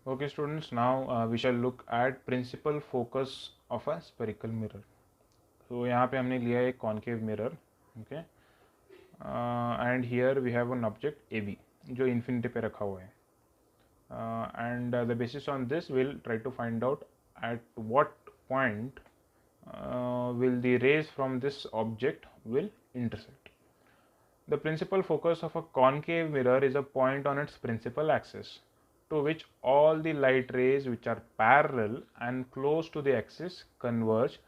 Okay students, now we shall look at principal focus of a spherical mirror. So यहाँ पे हमने लिया एक concave mirror, okay, and here we have an object AB जो infinity पे रखा हुआ है, and the basis on this we'll try to find out at what point will the rays from this object will intersect. The principal focus of a concave mirror is a point on its principal axis to which all the light rays which are parallel and close to the axis converge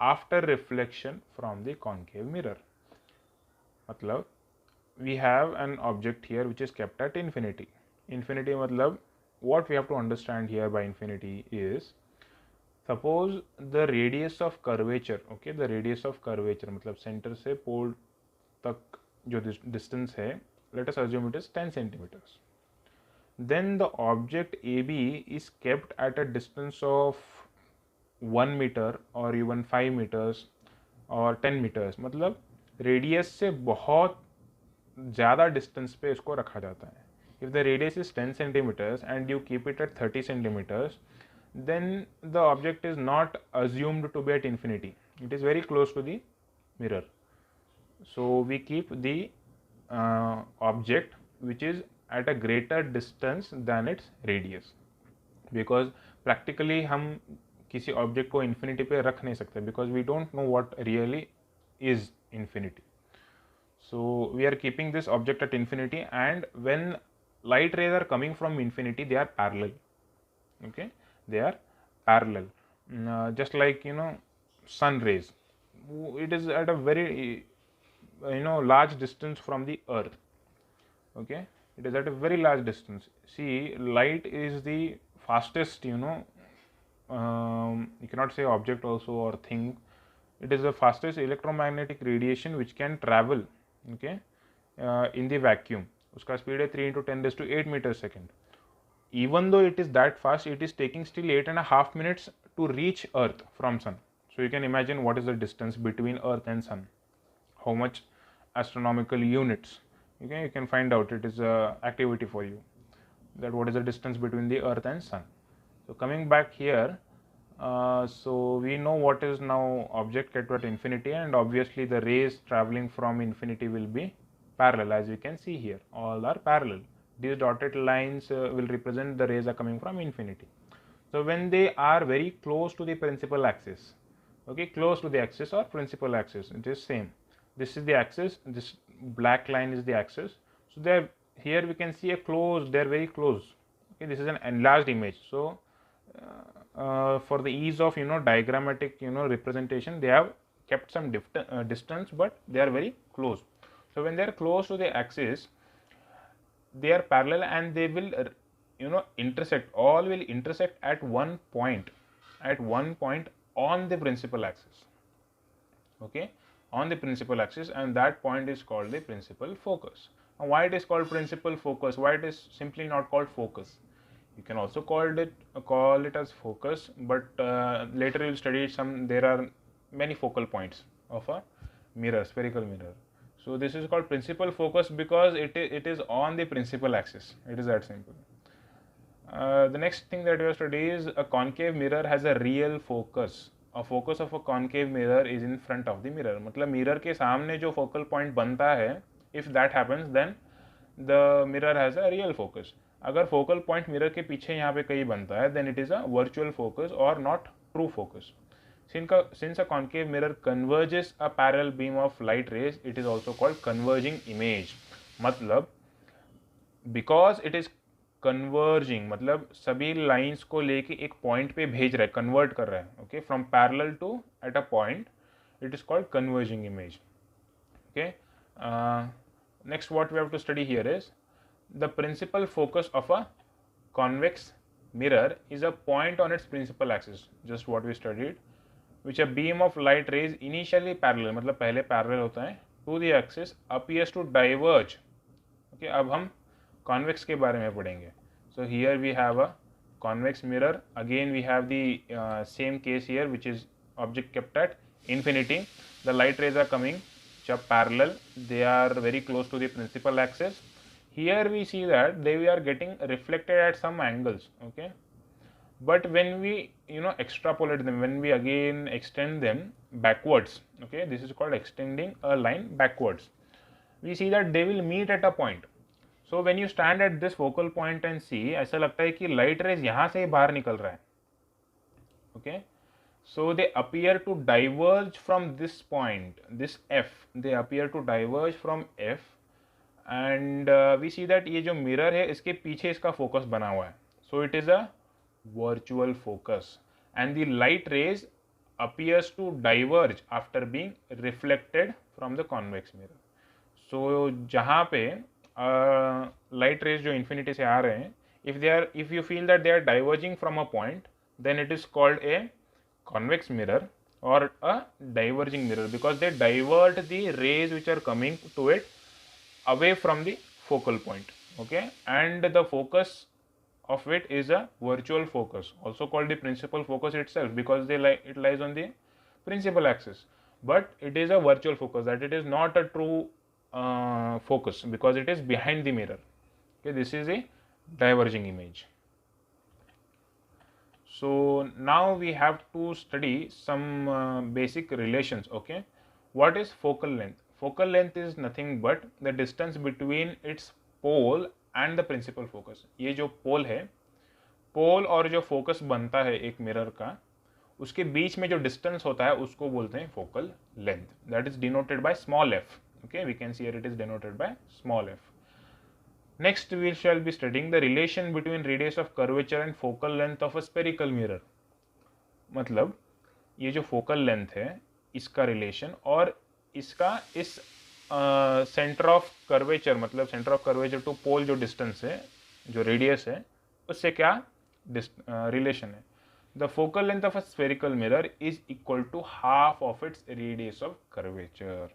after reflection from the concave mirror. मतलब we have an object here which is kept at infinity. Infinity मतलब what we have to understand here by infinity is, suppose the radius of curvature, okay, the radius of curvature मतलब center से pole तक जो distance है, let us assume it is 10 centimeters. Then the object AB is kept at a distance of 1 meter or even 5 meters or 10 meters. मतलब radius से बहुत ज़्यादा distance पे इसको रखा जाता है. If the radius is 10 centimeters and you keep it at 30 centimeters, then the object is not assumed to be at infinity. It is very close to the mirror. So we keep the object which is at a greater distance than its radius, because practically हम किसी object को infinity पे रख नहीं सकते, because we don't know what really is infinity. So we are keeping this object at infinity, and when light rays are coming from infinity, they are parallel. Okay, they are parallel, just like sun rays. It is at a very large distance from the earth. Okay, it is at a very large distance. See, light is the fastest, you cannot say object also or thing. It is the fastest electromagnetic radiation which can travel, okay, in the vacuum. Uska speed है 3 into 10 raised to 8 meters second. Even though it is that fast, it is taking still 8.5 minutes to reach Earth from Sun. So you can imagine what is the distance between Earth and Sun, how much astronomical units. Okay, you can find out. It is a activity for you, that what is the distance between the Earth and Sun. So coming back here, so we know what is now object kept at infinity, and obviously the rays traveling from infinity will be parallel, as we can see here. All are parallel. These dotted lines will represent the rays are coming from infinity. So when they are very close to the principal axis, okay, close to the axis or principal axis, it is same. This is the axis, this black line is the axis. So there, here we can see a close, they are very close. Okay, this is an enlarged image. So for the ease of diagrammatic representation, they have kept some distance, but they are very close. So when they are close to the axis, they are parallel, and they will intersect. All will intersect at one point on the principal axis. Okay, on the principal axis, and that point is called the principal focus. Now, why it is called principal focus? Why it is simply not called focus? You can also call it as focus, but later you will study some. There are many focal points of a mirror, spherical mirror. So this is called principal focus because it is on the principal axis. It is that simple. The next thing that we have studied is a concave mirror has a real focus. A focus of a concave mirror is in front of the mirror. मतलब mirror के सामने जो focal point बनता है, if that happens, then the mirror has a real focus. अगर focal point mirror के पीछे यहाँ पे कहीं बनता है, then it is a virtual focus or not true focus. Since a concave mirror converges a parallel beam of light rays, it is also called converging image. मतलब because it is converging, मतलब सभी lines को लेके एक point पे भेज रहा है, कन्वर्ट कर रहा है. Okay, from parallel to at a point, it is called converging image. Okay, next what we have to study here is the principal focus of a convex mirror is a point on its principal axis, just what we studied, which a beam of light rays initially parallel, मतलब पहले parallel होता है, to the axis appears to diverge. Okay, अब हम convex के बारे में पढ़ेंगे. So here we have a convex mirror. Again we have the same case here, which is object kept at infinity. The light rays are coming which are parallel. They are very close to the principal axis. here we see that they are getting reflected at some angles, okay, but when we extrapolate them, when we again extend them backwards, okay, this is called extending a line backwards, we see that they will meet at a point. So when you stand at this focal point and see, ऐसा लगता है कि light rays यहाँ से बाहर निकल रहा है, okay, so they appear to diverge from this point, this f, they appear to diverge from f, and we see that ये जो mirror है इसके पीछे इसका focus बना हुआ है, so it is a virtual focus, and the light rays appears to diverge after being reflected from the convex mirror. So जहाँ पे light rays जो infinity से आ रहे हैं, if you feel that they are diverging from a point, then it is called a convex mirror or a diverging mirror, because they divert the rays which are coming to it away from the focal point, okay, and the focus of it is a virtual focus, also called the principal focus itself, because it lies on the principal axis, but it is a virtual focus, that it is not a true focus because it is behind the mirror. Okay, this is a diverging image. So now we have to study some basic relations. Okay, what is focal length? Focal length is nothing but the distance between its pole and the principal focus. ये जो pole है, pole और जो focus बनता है एक mirror का, उसके बीच में जो distance होता है उसको बोलते हैं focal length. That is denoted by small f. Okay, we can see here it is denoted by small f. Next we shall be studying the relation between radius of curvature and focal length of a spherical mirror. मतलब ये जो focal length है इसका relation और इसका इस center of curvature, मतलब center of curvature to pole जो distance है, जो radius है, उससे क्या relation है. The focal length of a spherical mirror is equal to half of its radius of curvature.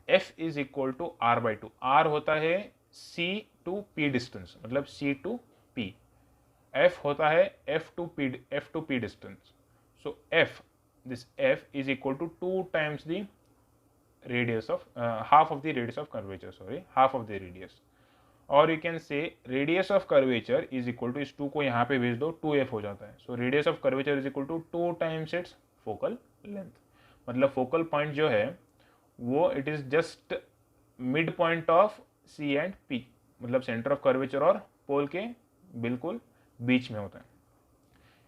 F is equal to R by 2. R होता है C to P distance, मतलब C to P. F होता है F to P distance. So this F is equal to 2 times the radius of half of the radius of curvature. Sorry, half of the radius. Or you can say radius of curvature is equal to, इस 2 को यहाँ पे भेज दो, 2f हो जाता है. So radius of curvature is equal to 2 times its focal length. मतलब focal point जो है वो it is just mid point of C and P, मतलब center of curvature और pole के बिल्कुल बीच में होता है.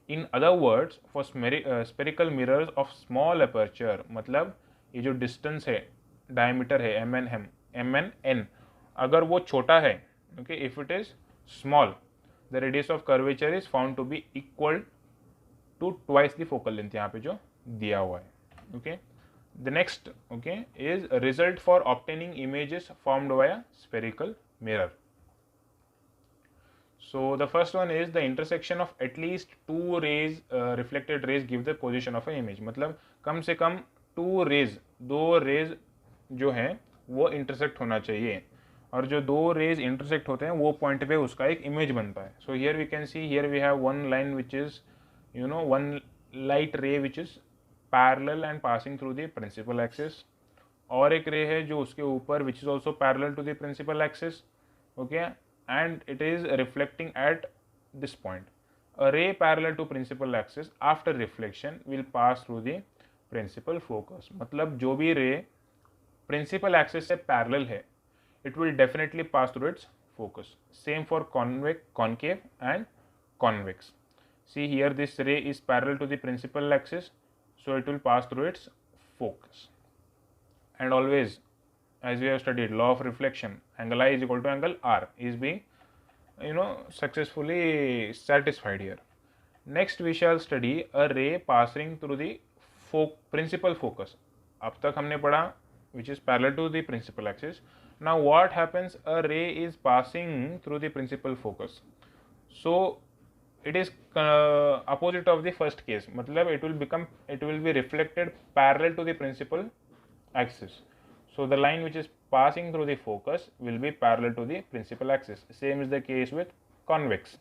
In other words, for spherical mirrors of small aperture, मतलब ये जो distance है, diameter है mn, अगर वो छोटा है, okay, if it is small, the radius of curvature is found to be equal to twice the focal length, यहाँ पे जो दिया हुआ है. Okay. The next, okay, is a result for obtaining images formed by a spherical mirror. So the first one is the intersection of at least 2 rays, reflected rays give the position of an image. मतलब कम से कम 2 rays जो हैं वो intersect होना चाहिए, और जो 2 rays intersect होते हैं वो point पे उसका एक image बनता है. So here we can see, here we have one line which is, one light ray which is parallel and passing through the principal axis, और एक ray है जो उसके ऊपर which is also parallel to the principal axis, okay, and it is reflecting at this point. A ray parallel to principal axis after reflection will pass through the principal focus. मतलब जो भी ray principal axis से parallel है, it will definitely pass through its focus. Same for concave and convex. See here, this ray is parallel to the principal axis, so it will pass through its focus. And always, as we have studied, law of reflection, angle I is equal to angle R is being successfully satisfied here. Next we shall study a ray passing through the principal focus. अब तक हमने पढ़ा which is parallel to the principal axis. Now what happens, a ray is passing through the principal focus, so it is opposite of the first case, मतलब it will be reflected parallel to the principal axis. So the line which is passing through the focus will be parallel to the principal axis. Same is the case with convex.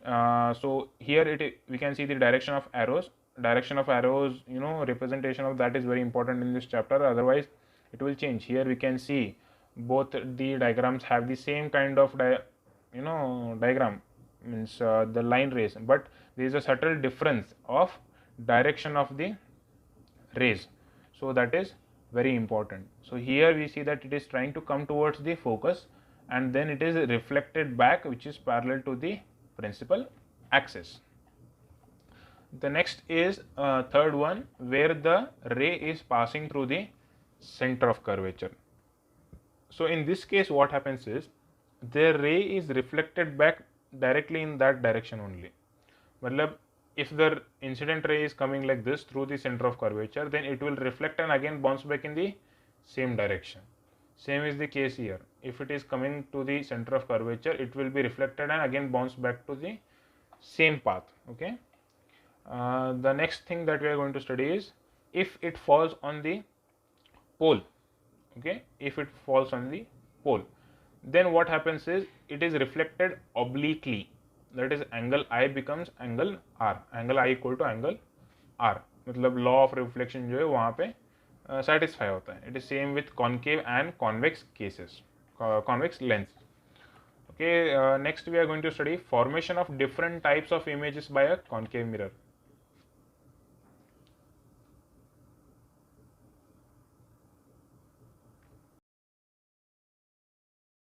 So here we can see the direction of arrows. Representation of that is very important in this chapter, otherwise it will change. Here we can see both the diagrams have the same kind of diagram, means the line rays, but there is a subtle difference of direction of the rays, so that is very important. So here we see that it is trying to come towards the focus and then it is reflected back, which is parallel to the principal axis. The next is third one, where the ray is passing through the center of curvature. So in this case what happens is the ray is reflected back directly in that direction only. Matlab, if the incident ray is coming like this through the center of curvature, then it will reflect and again bounce back in the same direction. Same is the case here. If it is coming to the center of curvature, it will be reflected and again bounce back to the same path. Okay. The next thing that we are going to study is if it falls on the pole. Okay, if it falls on the pole, then what happens is it is reflected obliquely, that is angle I becomes angle R, angle I equal to angle R, मतलब law of reflection जो है वहाँ पे satisfy होता है. It is same with concave and convex cases, convex lens. Okay, next we are going to study formation of different types of images by a concave mirror.